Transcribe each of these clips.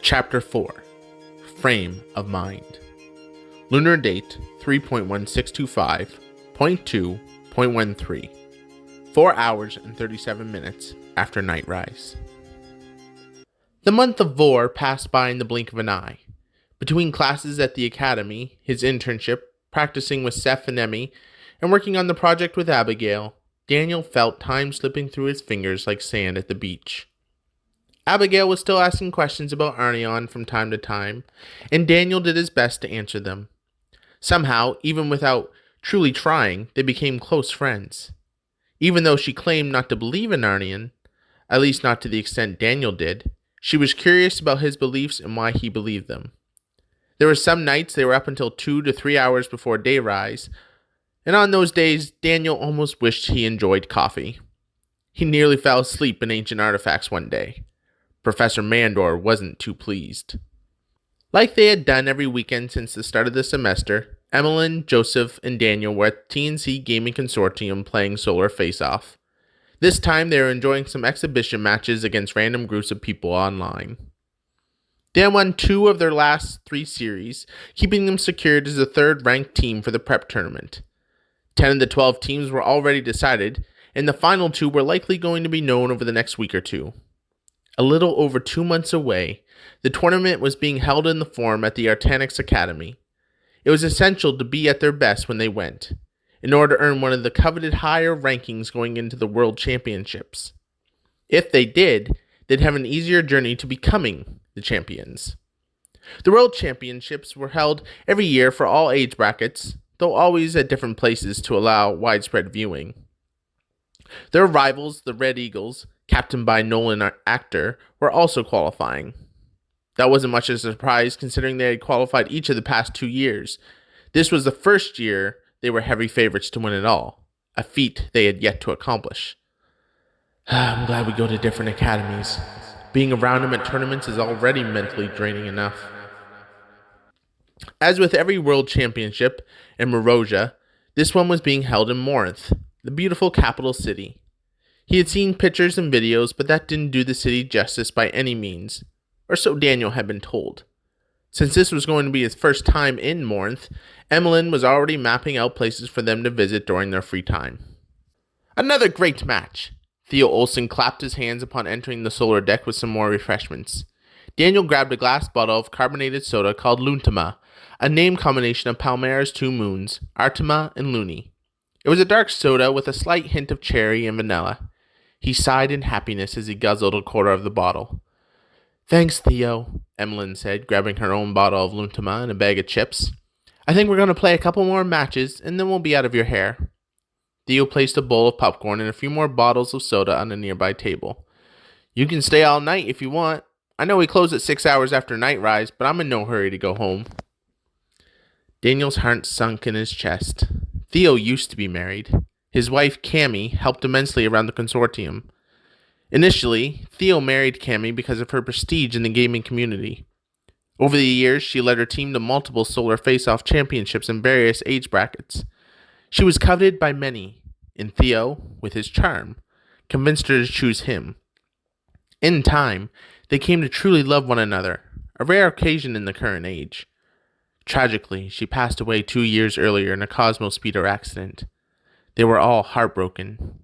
Chapter 4 Frame of Mind. Lunar date 3.1625.2.13. 4 hours and 37 minutes after night rise. The month of Vor passed by in the blink of an eye. Between classes at the academy, his internship, practicing with Sef and Emmitt, and working on the project with Abigale, Daniel felt time slipping through his fingers like sand at the beach. Abigale was still asking questions about Arnion from time to time, and Daniel did his best to answer them. Somehow, even without truly trying, they became close friends. Even though she claimed not to believe in Arnion, at least not to the extent Daniel did, she was curious about his beliefs and why he believed them. There were some nights they were up until 2 to 3 hours before day rise, and on those days, Daniel almost wished he enjoyed coffee. He nearly fell asleep in Ancient Artifacts one day. Professor Mandor wasn't too pleased. Like they had done every weekend since the start of the semester, Emmeline, Joseph, and Daniel were at the TNC Gaming Consortium playing Solar Faceoff. This time they were enjoying some exhibition matches against random groups of people online. They had won 2 of their last 3 series, keeping them secured as the 3rd ranked team for the prep tournament. 10 of the 12 teams were already decided, and the final 2 were likely going to be known over the next week or 2. A little over 2 months away, the tournament was being held in the Forum at the Artanikst Academy. It was essential to be at their best when they went, in order to earn one of the coveted higher rankings going into the World Championships. If they did, they'd have an easier journey to becoming the champions. The World Championships were held every year for all age brackets, though always at different places to allow widespread viewing. Their rivals, the Red Eagles, captained by Nolan Actor, were also qualifying. That wasn't much of a surprise considering they had qualified each of the past 2 years. This was the first year they were heavy favorites to win it all, a feat they had yet to accomplish. I'm glad we go to different academies. Being around them at tournaments is already mentally draining enough. As with every World Championship in Morosia, this one was being held in Morinth, the beautiful capital city. He had seen pictures and videos, but that didn't do the city justice by any means, or so Daniel had been told. Since this was going to be his first time in Morinth, Emmeline was already mapping out places for them to visit during their free time. Another great match! Theo Olsyn clapped his hands upon entering the solar deck with some more refreshments. Daniel grabbed a glass bottle of carbonated soda called Luntama, a name combination of Palmara's 2 moons, Artema and Luni. It was a dark soda with a slight hint of cherry and vanilla. He sighed in happiness as he guzzled a quarter of the bottle. Thanks, Theo, Emmeline said, grabbing her own bottle of Luntama and a bag of chips. I think we're going to play a couple more matches, and then we'll be out of your hair. Theo placed a bowl of popcorn and a few more bottles of soda on a nearby table. You can stay all night if you want. I know we close at 6 hours after night rise, but I'm in no hurry to go home. Daniel's heart sunk in his chest. Theo used to be married. His wife, Cammi, helped immensely around the consortium. Initially, Theo married Cammi because of her prestige in the gaming community. Over the years, she led her team to multiple Solar Faceoff championships in various age brackets. She was coveted by many, and Theo, with his charm, convinced her to choose him. In time, they came to truly love one another, a rare occasion in the current age. Tragically, she passed away 2 years earlier in a Cosmospeeder accident. They were all heartbroken.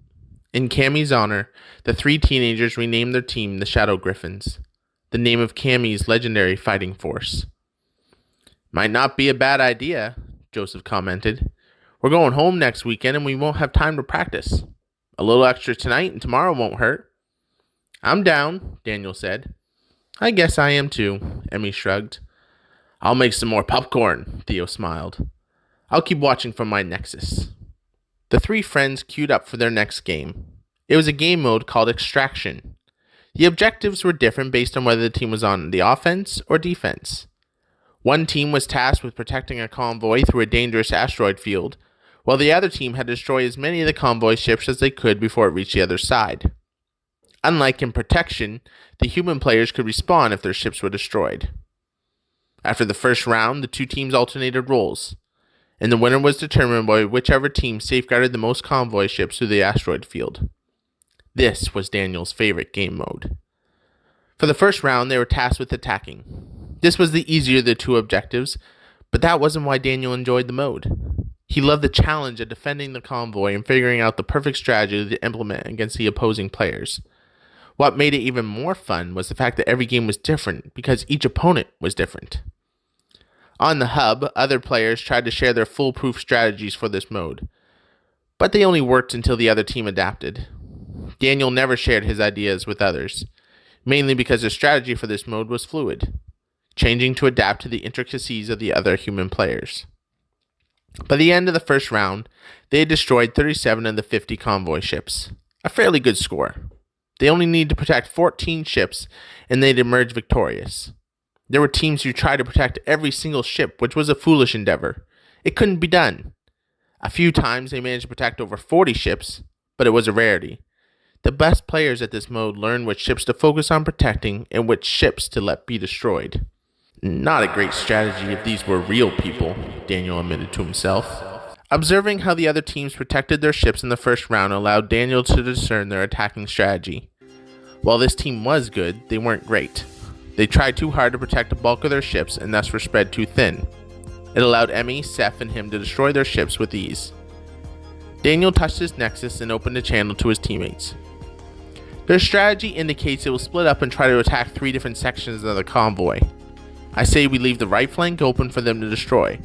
In Cammi's honor, the 3 teenagers renamed their team the Shadow Gryphons, the name of Cammi's legendary fighting force. Might not be a bad idea, Joseph commented. We're going home next weekend and we won't have time to practice. A little extra tonight and tomorrow won't hurt. I'm down, Daniel said. I guess I am too, Emmy shrugged. I'll make some more popcorn, Theo smiled. I'll keep watching from my nexus. The 3 friends queued up for their next game. It was a game mode called Extraction. The objectives were different based on whether the team was on the offense or defense. One team was tasked with protecting a convoy through a dangerous asteroid field, while the other team had to destroy as many of the convoy ships as they could before it reached the other side. Unlike in Protection, the human players could respawn if their ships were destroyed. After the first round, the 2 teams alternated roles, and the winner was determined by whichever team safeguarded the most convoy ships through the asteroid field. This was Daniel's favorite game mode. For the first round, they were tasked with attacking. This was the easier of the two objectives, but that wasn't why Daniel enjoyed the mode. He loved the challenge of defending the convoy and figuring out the perfect strategy to implement against the opposing players. What made it even more fun was the fact that every game was different because each opponent was different. On the hub, other players tried to share their foolproof strategies for this mode, but they only worked until the other team adapted. Daniel never shared his ideas with others, mainly because his strategy for this mode was fluid, changing to adapt to the intricacies of the other human players. By the end of the first round, they had destroyed 37 of the 50 convoy ships, a fairly good score. They only needed to protect 14 ships, and they'd emerge victorious. There were teams who tried to protect every single ship, which was a foolish endeavor. It couldn't be done. A few times they managed to protect over 40 ships, but it was a rarity. The best players at this mode learned which ships to focus on protecting and which ships to let be destroyed. Not a great strategy if these were real people, Daniel admitted to himself. Observing how the other teams protected their ships in the first round allowed Daniel to discern their attacking strategy. While this team was good, they weren't great. They tried too hard to protect the bulk of their ships and thus were spread too thin. It allowed Emi, Sef, and him to destroy their ships with ease. Daniel touched his nexus and opened a channel to his teammates. Their strategy indicates it will split up and try to attack 3 different sections of the convoy. I say we leave the right flank open for them to destroy.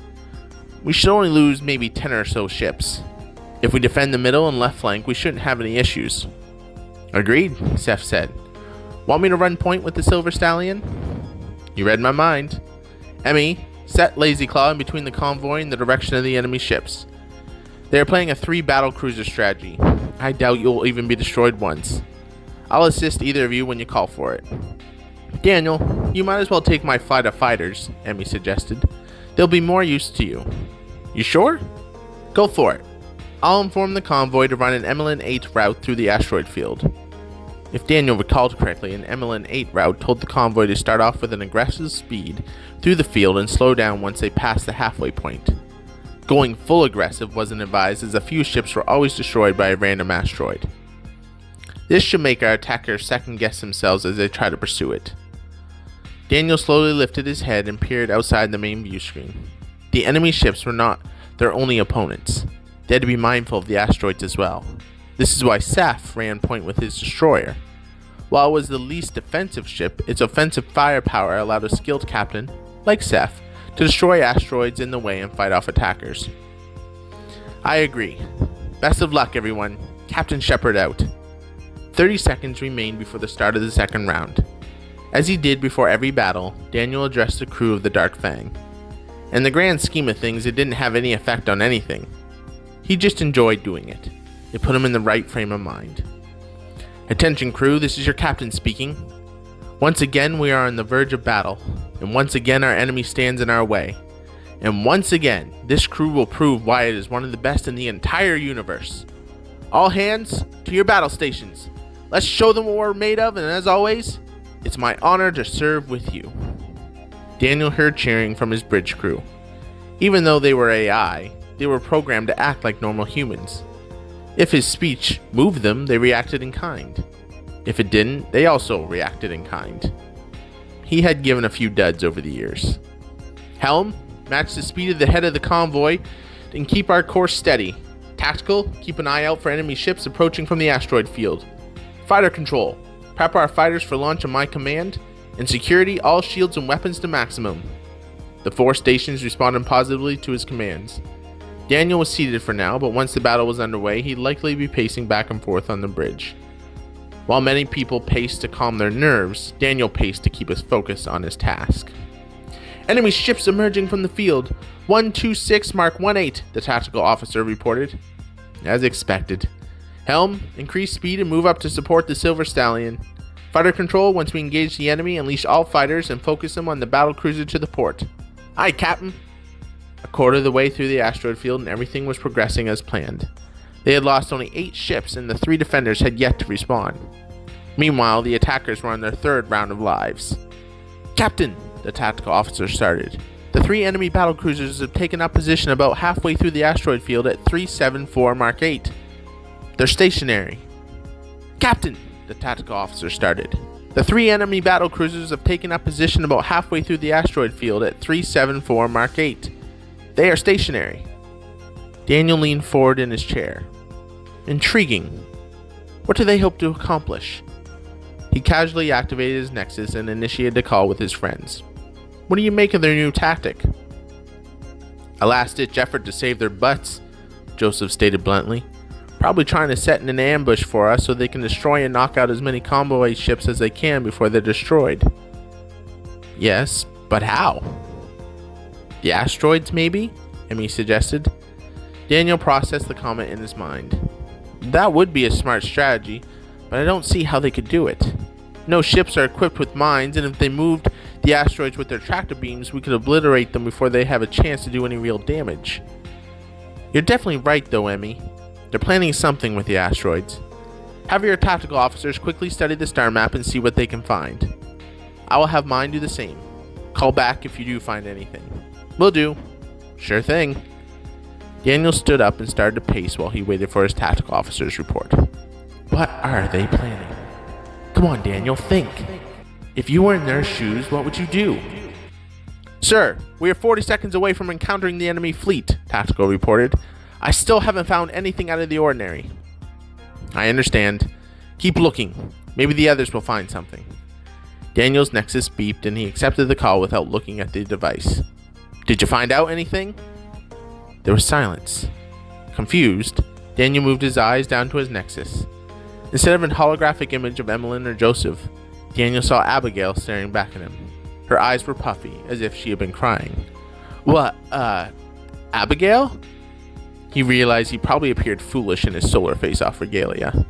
We should only lose maybe 10 or so ships. If we defend the middle and left flank, we shouldn't have any issues. Agreed, Sef said. Want me to run point with the Silver Stallion? You read my mind. Emi, set Lazy Claw in between the convoy and the direction of the enemy ships. They are playing a 3 battle cruiser strategy. I doubt you'll even be destroyed once. I'll assist either of you when you call for it. Daniel, you might as well take my flight of fighters, Emi suggested. They'll be more use to you. You sure? Go for it. I'll inform the convoy to run an Emlyn 8 route through the asteroid field. If Daniel recalled correctly, an Emlyn 8 route told the convoy to start off with an aggressive speed through the field and slow down once they passed the halfway point. Going full aggressive wasn't advised as a few ships were always destroyed by a random asteroid. This should make our attackers second guess themselves as they try to pursue it. Daniel slowly lifted his head and peered outside the main view screen. The enemy ships were not their only opponents. They had to be mindful of the asteroids as well. This is why Sef ran point with his destroyer. While it was the least defensive ship, its offensive firepower allowed a skilled captain, like Sef, to destroy asteroids in the way and fight off attackers. I agree. Best of luck, everyone. Captain Sheppard out. 30 seconds remained before the start of the second round. As he did before every battle, Daniel addressed the crew of the Dark Fang. In the grand scheme of things, it didn't have any effect on anything. He just enjoyed doing it. It put him in the right frame of mind. Attention crew, this is your captain speaking. Once again, we are on the verge of battle, and once again our enemy stands in our way. And once again, this crew will prove why it is one of the best in the entire universe. All hands, to your battle stations. Let's show them what we're made of, and as always, it's my honor to serve with you. Daniel heard cheering from his bridge crew. Even though they were AI, they were programmed to act like normal humans. If his speech moved them, they reacted in kind. If it didn't, they also reacted in kind. He had given a few duds over the years. Helm, match the speed of the head of the convoy and keep our course steady. Tactical, keep an eye out for enemy ships approaching from the asteroid field. Fighter control, prep our fighters for launch on my command. And security, all shields and weapons to maximum. The 4 stations responded positively to his commands. Daniel was seated for now, but once the battle was underway, he'd likely be pacing back and forth on the bridge. While many people paced to calm their nerves, Daniel paced to keep his focus on his task. Enemy ships emerging from the field. 126 Mark 18, the tactical officer reported. As expected. Helm, increase speed and move up to support the Silver Stallion. Fighter control, once we engage the enemy, unleash all fighters and focus them on the battle cruiser to the port. Aye, Captain. A quarter of the way through the asteroid field and everything was progressing as planned. They had lost only 8 ships and the 3 defenders had yet to respawn. Meanwhile, the attackers were on their 3rd round of lives. Captain, the tactical officer started. The 3 enemy battlecruisers have taken up position about halfway through the asteroid field at 374 Mark 8. They're stationary. Captain, the tactical officer started. The 3 enemy battlecruisers have taken up position about halfway through the asteroid field at 374 Mark 8. They are stationary. Daniel leaned forward in his chair. Intriguing. What do they hope to accomplish? He casually activated his nexus and initiated a call with his friends. What do you make of their new tactic? A last-ditch effort to save their butts, Joseph stated bluntly. Probably trying to set in an ambush for us so they can destroy and knock out as many convoy ships as they can before they're destroyed. Yes, but how? The asteroids, maybe? Emmy suggested. Daniel processed the comment in his mind. That would be a smart strategy, but I don't see how they could do it. No ships are equipped with mines, and if they moved the asteroids with their tractor beams, we could obliterate them before they have a chance to do any real damage. You're definitely right though, Emmy. They're planning something with the asteroids. Have your tactical officers quickly study the star map and see what they can find. I will have mine do the same. Call back if you do find anything. Will do. Sure thing. Daniel stood up and started to pace while he waited for his tactical officer's report. What are they planning? Come on, Daniel, think. If you were in their shoes, what would you do? Sir, we are 40 seconds away from encountering the enemy fleet, Tactical reported. I still haven't found anything out of the ordinary. I understand. Keep looking. Maybe the others will find something. Daniel's nexus beeped and he accepted the call without looking at the device. Did you find out anything? There was silence. Confused, Daniel moved his eyes down to his nexus. Instead of a holographic image of Emmeline or Joseph, Daniel saw Abigale staring back at him. Her eyes were puffy, as if she had been crying. What, Abigale? He realized he probably appeared foolish in his Solar Faceoff regalia.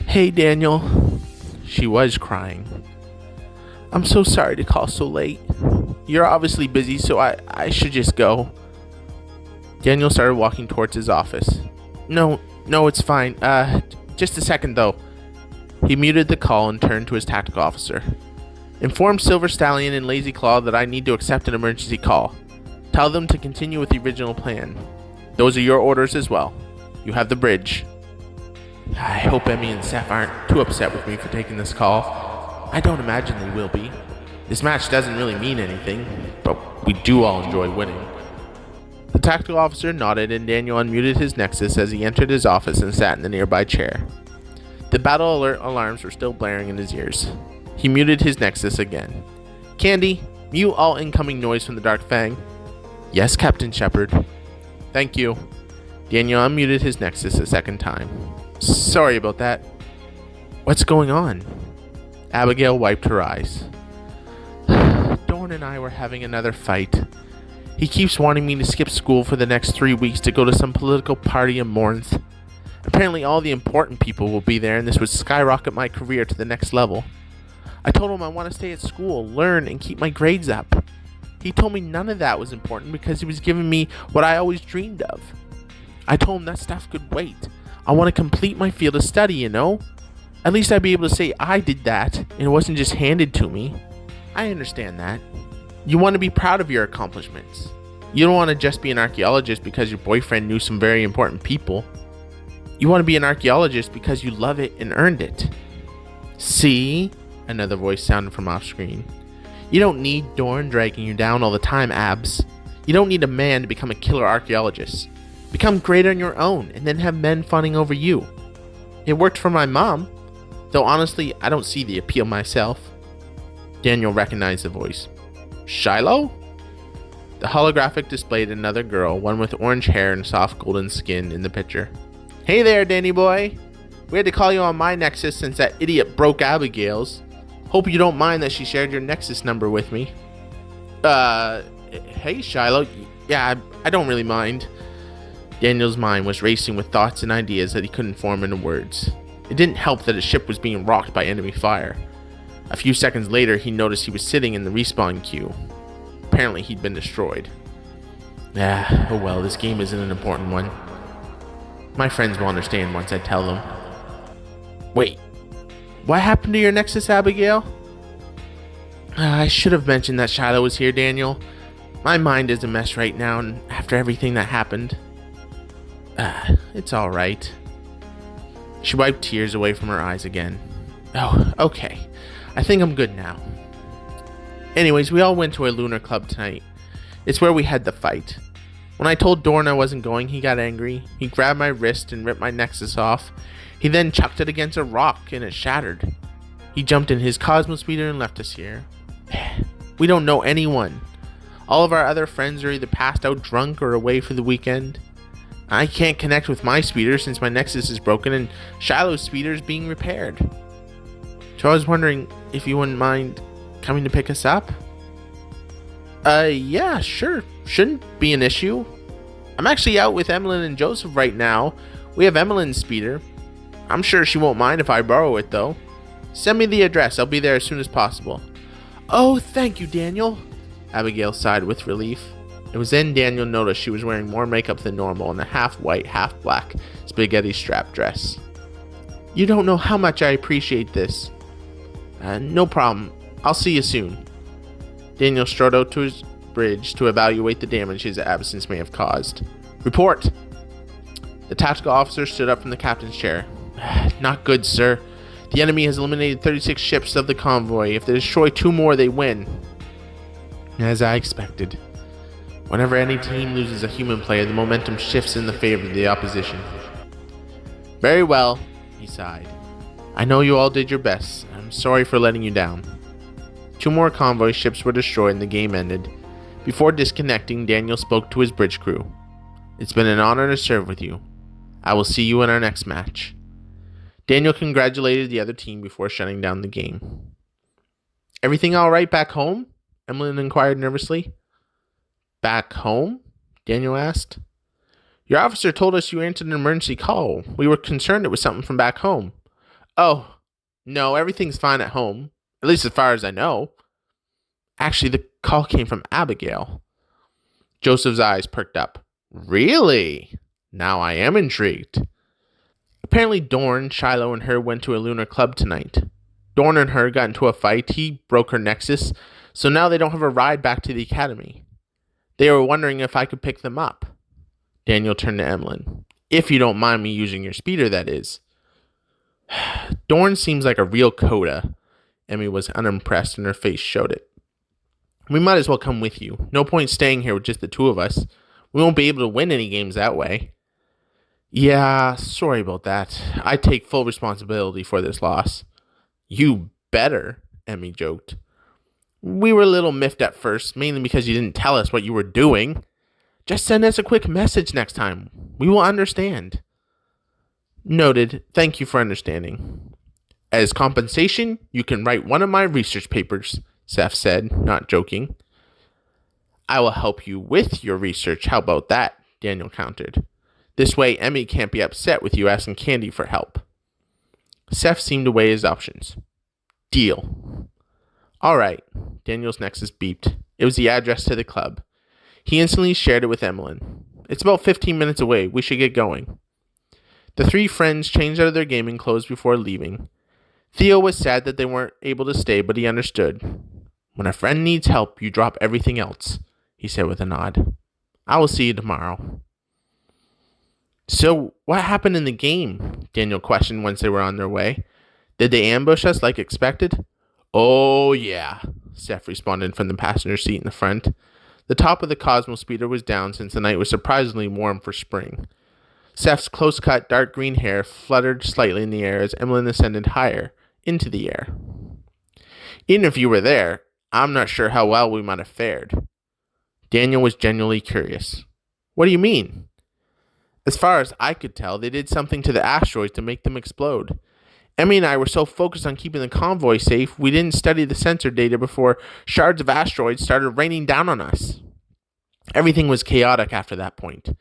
Hey, Daniel. She was crying. I'm so sorry to call so late. You're obviously busy, so I should just go. Daniel started walking towards his office. No, it's fine. Just a second, though. He muted the call and turned to his tactical officer. Inform Silver Stallion and Lazy Claw that I need to accept an emergency call. Tell them to continue with the original plan. Those are your orders as well. You have the bridge. I hope Emi and Sef aren't too upset with me for taking this call. I don't imagine they will be. This match doesn't really mean anything, but we do all enjoy winning. The tactical officer nodded and Daniel unmuted his nexus as he entered his office and sat in the nearby chair. The battle alert alarms were still blaring in his ears. He muted his nexus again. Candy, mute all incoming noise from the Dark Fang. Yes, Captain Sheppard. Thank you. Daniel unmuted his nexus a second time. Sorry about that. What's going on? Abigale wiped her eyes. Dorn and I were having another fight. He keeps wanting me to skip school for the next 3 weeks to go to some political party in Mornth. Apparently all the important people will be there and this would skyrocket my career to the next level. I told him I want to stay at school, learn, and keep my grades up. He told me none of that was important because he was giving me what I always dreamed of. I told him that stuff could wait. I want to complete my field of study, you know? At least I'd be able to say I did that and it wasn't just handed to me. I understand that. You want to be proud of your accomplishments. You don't want to just be an archaeologist because your boyfriend knew some very important people. You want to be an archaeologist because you love it and earned it. See? Another voice sounded from off screen. You don't need Dorn dragging you down all the time, Abs. You don't need a man to become a killer archaeologist. Become great on your own and then have men fawning over you. It worked for my mom, though honestly I don't see the appeal myself. Daniel recognized the voice. Shyloe? The holographic displayed another girl, one with orange hair and soft golden skin in the picture. Hey there, Danny boy. We had to call you on my nexus since that idiot broke Abigale's. Hope you don't mind that she shared your nexus number with me. Hey Shyloe. Yeah, I don't really mind. Daniel's mind was racing with thoughts and ideas that he couldn't form into words. It didn't help that his ship was being rocked by enemy fire. A few seconds later, he noticed he was sitting in the respawn queue. Apparently, he'd been destroyed. Oh well, this game isn't an important one. My friends will understand once I tell them. Wait, what happened to your nexus, Abigale? I should have mentioned that Shyloe was here, Daniel. My mind is a mess right now, and after everything that happened. It's alright. She wiped tears away from her eyes again. Oh, okay. I think I'm good now. Anyways, we all went to a lunar club tonight. It's where we had the fight. When I told Dorn I wasn't going, he got angry. He grabbed my wrist and ripped my nexus off. He then chucked it against a rock and it shattered. He jumped in his Cosmospeeder and left us here. We don't know anyone. All of our other friends are either passed out drunk or away for the weekend. I can't connect with my speeder since my nexus is broken and Shyloe's speeder is being repaired. So I was wondering if you wouldn't mind coming to pick us up? Yeah, sure. Shouldn't be an issue. I'm actually out with Emmeline and Joseph right now. We have Emmeline's speeder. I'm sure she won't mind if I borrow it, though. Send me the address. I'll be there as soon as possible. Oh, thank you, Daniel. Abigale sighed with relief. It was then Daniel noticed she was wearing more makeup than normal in a half-white, half-black spaghetti strap dress. You don't know how much I appreciate this. No problem. I'll see you soon. Daniel strode out to his bridge to evaluate the damage his absence may have caused. Report! The tactical officer stood up from the captain's chair. Not good, sir. The enemy has eliminated 36 ships of the convoy. If they destroy 2 more, they win. As I expected. Whenever any team loses a human player, the momentum shifts in the favor of the opposition. Very well, he sighed. I know you all did your best. I'm sorry for letting you down. 2 more convoy ships were destroyed and the game ended. Before disconnecting, Daniel spoke to his bridge crew. It's been an honor to serve with you. I will see you in our next match. Daniel congratulated the other team before shutting down the game. Everything all right back home? Emmeline inquired nervously. Back home? Daniel asked. Your officer told us you answered an emergency call. We were concerned it was something from back home. Oh, no, everything's fine at home. At least as far as I know. Actually, the call came from Abigale. Joseph's eyes perked up. Really? Now I am intrigued. Apparently Dorn, Shyloe, and her went to a lunar club tonight. Dorn and her got into a fight. He broke her nexus, so now they don't have a ride back to the academy. They were wondering if I could pick them up. Daniel turned to Emmeline. If you don't mind me using your speeder, that is. Dorn seems like a real coda. Emmy was unimpressed and her face showed it. We might as well come with you. No point staying here with just the 2 of us. We won't be able to win any games that way. Yeah, sorry about that. I take full responsibility for this loss. You better, Emmy joked. We were a little miffed at first, mainly because you didn't tell us what you were doing. Just send us a quick message next time. We will understand. Noted. Thank you for understanding. As compensation, you can write one of my research papers, Sef said, not joking. I will help you with your research. How about that? Daniel countered. This way, Emmy can't be upset with you asking Candy for help. Sef seemed to weigh his options. Deal. All right. Daniel's nexus beeped. It was the address to the club. He instantly shared it with Emmeline. It's about 15 minutes away. We should get going. The 3 friends changed out of their gaming clothes before leaving. Theo was sad that they weren't able to stay, but he understood. When a friend needs help, you drop everything else, he said with a nod. I will see you tomorrow. So, what happened in the game? Daniel questioned once they were on their way. Did they ambush us like expected? Oh, yeah, Sef responded from the passenger seat in the front. The top of the Cosmospeeder was down since the night was surprisingly warm for spring. Sef's close-cut dark green hair fluttered slightly in the air as Emmeline ascended higher into the air. Even if you were there, I'm not sure how well we might have fared. Daniel was genuinely curious. What do you mean? As far as I could tell, they did something to the asteroids to make them explode. Emmy and I were so focused on keeping the convoy safe, we didn't study the sensor data before shards of asteroids started raining down on us. Everything was chaotic after that point.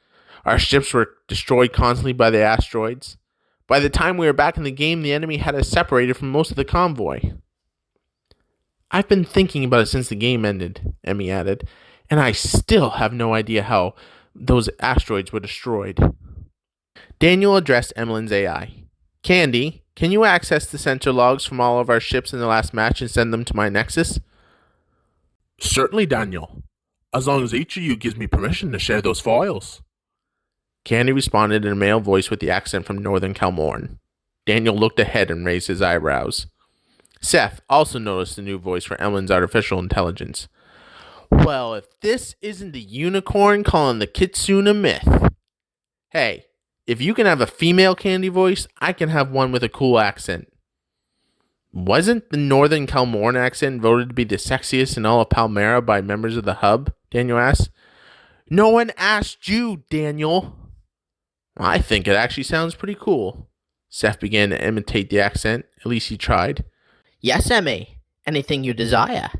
Our ships were destroyed constantly by the asteroids. By the time we were back in the game, the enemy had us separated from most of the convoy. I've been thinking about it since the game ended, Emmy added, and I still have no idea how those asteroids were destroyed. Daniel addressed Emmeline's AI. Candy, can you access the sensor logs from all of our ships in the last match and send them to my nexus? Certainly, Daniel. As long as each of you gives me permission to share those files. Candy responded in a male voice with the accent from Northern Calmorn. Daniel looked ahead and raised his eyebrows. Sef also noticed the new voice for Ellen's artificial intelligence. Well, if this isn't the unicorn calling the kitsune a myth. Hey, if you can have a female candy voice, I can have one with a cool accent. Wasn't the Northern Calmorn accent voted to be the sexiest in all of Palmara by members of the Hub? Daniel asked. No one asked you, Daniel. I think it actually sounds pretty cool. Sef began to imitate the accent. At least he tried. Yes, Emmy. Anything you desire.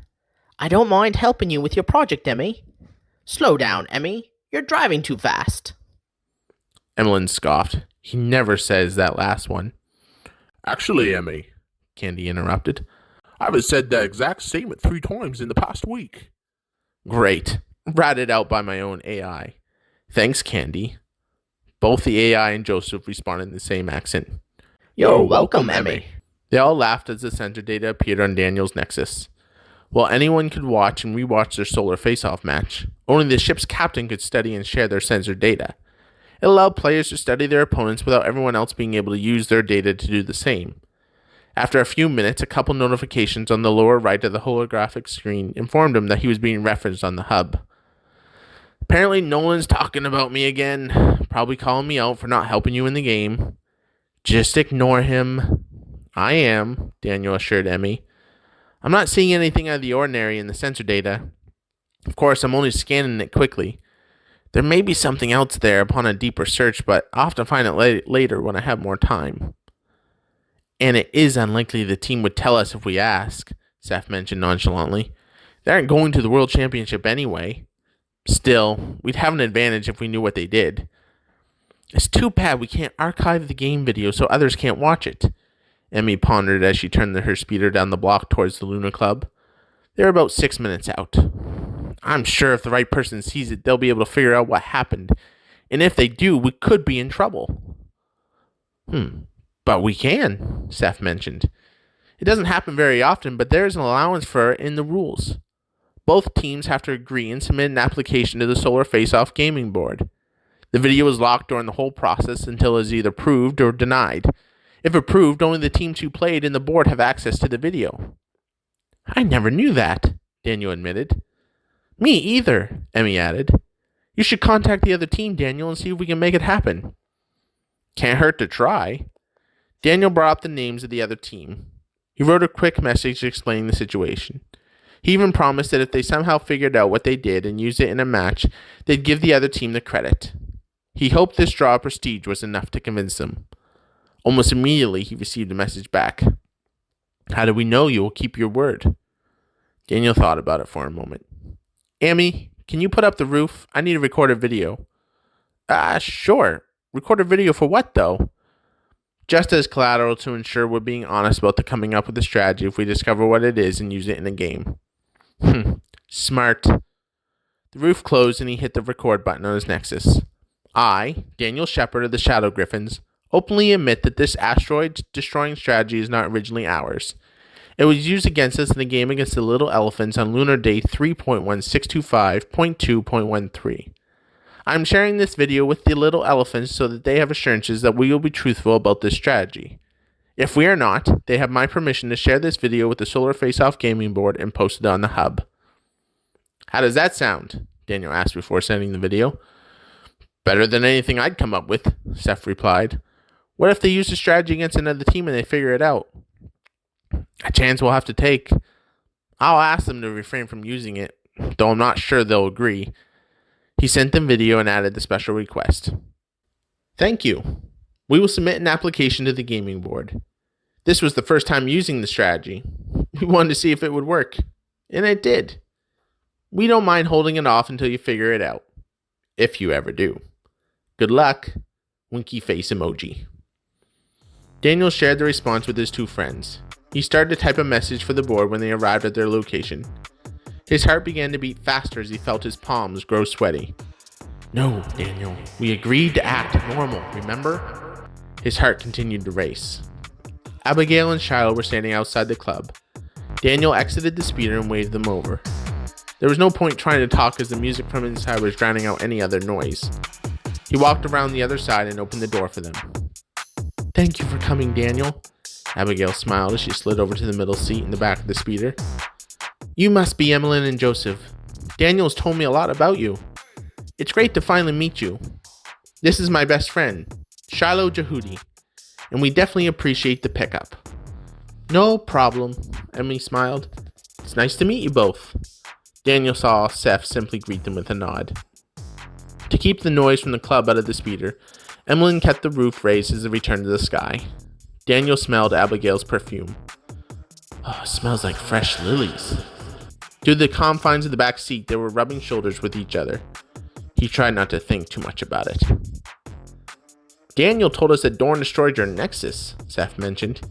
I don't mind helping you with your project, Emmy. Slow down, Emmy. You're driving too fast. Emmeline scoffed. He never says that last one. Actually, Emmy, Candy interrupted. I've said that exact statement 3 times in the past week. Great. Ratted out by my own AI. Thanks, Candy. Both the AI and Joseph responded in the same accent. You're welcome, Emmy. They all laughed as the sensor data appeared on Daniel's nexus. While anyone could watch and rewatch their Solar Faceoff match, only the ship's captain could study and share their sensor data. It allowed players to study their opponents without everyone else being able to use their data to do the same. After a few minutes, a couple notifications on the lower right of the holographic screen informed him that he was being referenced on the hub. Apparently Nolan's talking about me again, probably calling me out for not helping you in the game. Just ignore him. I am, Daniel assured Emmy. I'm not seeing anything out of the ordinary in the sensor data. Of course, I'm only scanning it quickly. There may be something else there upon a deeper search, but I'll have to find it later when I have more time. And it is unlikely the team would tell us if we ask, Sef mentioned nonchalantly. They aren't going to the World Championship anyway. Still, we'd have an advantage if we knew what they did. It's too bad we can't archive the game video so others can't watch it, Emmy pondered as she turned her speeder down the block towards the Luna Club. They were about 6 minutes out. I'm sure if the right person sees it, they'll be able to figure out what happened. And if they do, we could be in trouble. But we can, Sef mentioned. It doesn't happen very often, but there is an allowance for it in the rules. Both teams have to agree and submit an application to the Solar Faceoff gaming board. The video is locked during the whole process until it is either approved or denied. If approved, only the teams who played in the board have access to the video. I never knew that, Daniel admitted. Me either, Emmy added. You should contact the other team, Daniel, and see if we can make it happen. Can't hurt to try. Daniel brought up the names of the other team. He wrote a quick message explaining the situation. He even promised that if they somehow figured out what they did and used it in a match, they'd give the other team the credit. He hoped this draw of prestige was enough to convince them. Almost immediately, he received a message back. How do we know you will keep your word? Daniel thought about it for a moment. Emmy, can you put up the roof? I need to record a video. Sure. Record a video for what, though? Just as collateral to ensure we're being honest about the coming up with a strategy if we discover what it is and use it in a game. Smart. The roof closed and he hit the record button on his nexus. I, Daniel Sheppard of the Shadow Gryphons, openly admit that this asteroid-destroying strategy is not originally ours. It was used against us in the game against the Little Elephants on Lunar Day 3.1625.2.13. I'm sharing this video with the Little Elephants so that they have assurances that we will be truthful about this strategy. If we are not, they have my permission to share this video with the Solar Faceoff gaming board and post it on the hub. How does that sound? Daniel asked before sending the video. Better than anything I'd come up with, Sef replied. What if they use the strategy against another team and they figure it out? A chance we'll have to take. I'll ask them to refrain from using it, though I'm not sure they'll agree. He sent them video and added the special request. Thank you. We will submit an application to the gaming board. This was the first time using the strategy. We wanted to see if it would work, and it did. We don't mind holding it off until you figure it out. If you ever do. Good luck. Winky face emoji. Daniel shared the response with his two friends. He started to type a message for the board when they arrived at their location. His heart began to beat faster as he felt his palms grow sweaty. No, Daniel, we agreed to act normal, remember? His heart continued to race. Abigale and Shyloe were standing outside the club. Daniel exited the speeder and waved them over. There was no point trying to talk as the music from inside was drowning out any other noise. He walked around the other side and opened the door for them. Thank you for coming, Daniel. Abigale smiled as she slid over to the middle seat in the back of the speeder. You must be Emmeline and Joseph. Daniel's told me a lot about you. It's great to finally meet you. This is my best friend, Shyloe Jehudi, and we definitely appreciate the pickup. No problem, Emmy smiled. It's nice to meet you both. Daniel saw Sef simply greet them with a nod. To keep the noise from the club out of the speeder, Emmeline kept the roof raised as they returned to the sky. Daniel smelled Abigale's perfume. Oh, it smells like fresh lilies. Through the confines of the back seat, they were rubbing shoulders with each other. He tried not to think too much about it. Daniel told us that Dorn destroyed your nexus, Sef mentioned.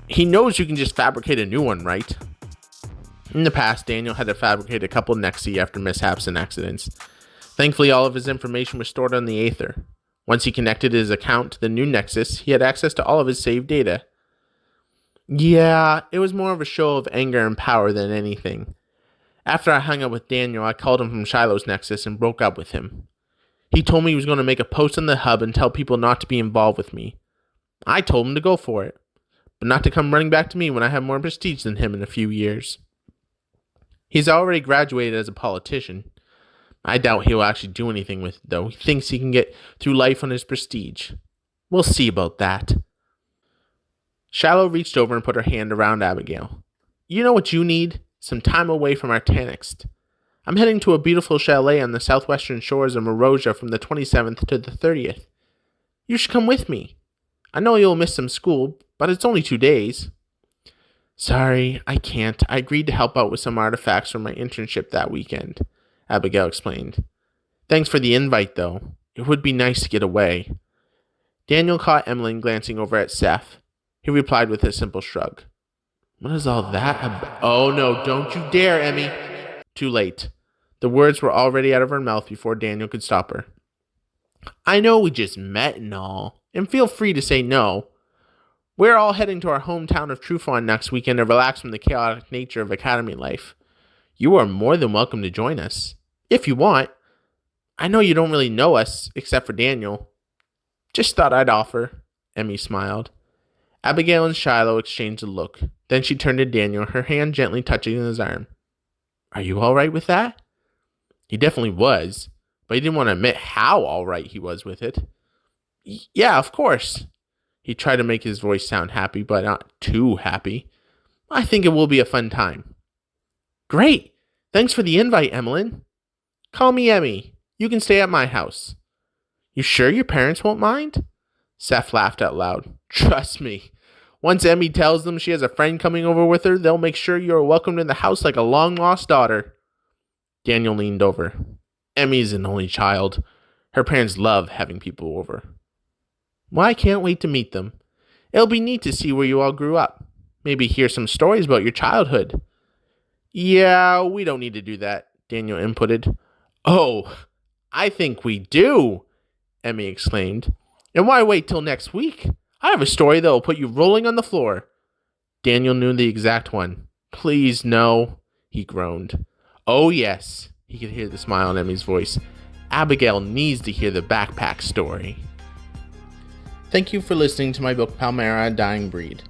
He knows you can just fabricate a new one, right? In the past, Daniel had to fabricate a couple nexi after mishaps and accidents. Thankfully, all of his information was stored on the Aether. Once he connected his account to the new nexus, he had access to all of his saved data. Yeah, it was more of a show of anger and power than anything. After I hung up with Daniel, I called him from Shiloh's nexus and broke up with him. He told me he was going to make a post on the hub and tell people not to be involved with me. I told him to go for it, but not to come running back to me when I have more prestige than him in a few years. He's already graduated as a politician. I doubt he'll actually do anything with it, though. He thinks he can get through life on his prestige. We'll see about that. Shyloe reached over and put her hand around Abigale. You know what you need? Some time away from Artanikst. I'm heading to a beautiful chalet on the southwestern shores of Morosia from the 27th to the 30th. You should come with me. I know you'll miss some school, but it's only 2 days. Sorry, I can't. I agreed to help out with some artifacts for my internship that weekend, Abigale explained. Thanks for the invite, though. It would be nice to get away. Daniel caught Emmeline glancing over at Sef. He replied with a simple shrug. What is all that Oh no, don't you dare, Emmy! Too late. The words were already out of her mouth before Daniel could stop her. I know we just met and all, and feel free to say no. We're all heading to our hometown of Trufon next weekend to relax from the chaotic nature of academy life. You are more than welcome to join us, if you want. I know you don't really know us, except for Daniel. Just thought I'd offer, Emmy smiled. Abigale and Shyloe exchanged a look. Then she turned to Daniel, her hand gently touching his arm. Are you all right with that? He definitely was, but he didn't want to admit how all right he was with it. Yeah, of course. He tried to make his voice sound happy, but not too happy. I think it will be a fun time. Great. Thanks for the invite, Emmeline. Call me Emmy. You can stay at my house. You sure your parents won't mind? Sef laughed out loud. Trust me. Once Emmy tells them she has a friend coming over with her, they'll make sure you're welcomed in the house like a long-lost daughter. Daniel leaned over. Emmy's an only child. Her parents love having people over. Well, I can't wait to meet them. It'll be neat to see where you all grew up. Maybe hear some stories about your childhood. Yeah, we don't need to do that, Daniel inputted. Oh, I think we do, Emmy exclaimed. And why wait till next week? I have a story that will put you rolling on the floor. Daniel knew the exact one. Please, no, he groaned. Oh, yes, he could hear the smile in Emmy's voice. Abigale needs to hear the backpack story. Thank you for listening to my book, Palmara, A Dying Breed.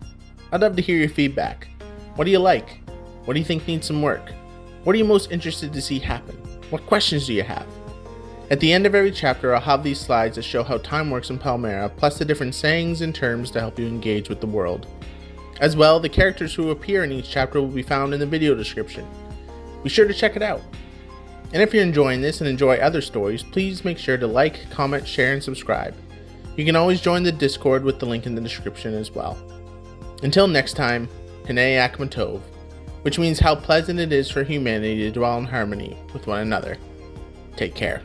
I'd love to hear your feedback. What do you like? What do you think needs some work? What are you most interested to see happen? What questions do you have? At the end of every chapter, I'll have these slides that show how time works in Palmara, plus the different sayings and terms to help you engage with the world. As well, the characters who appear in each chapter will be found in the video description. Be sure to check it out. And if you're enjoying this and enjoy other stories, please make sure to like, comment, share, and subscribe. You can always join the Discord with the link in the description as well. Until next time, Hene Akmatov, which means how pleasant it is for humanity to dwell in harmony with one another. Take care.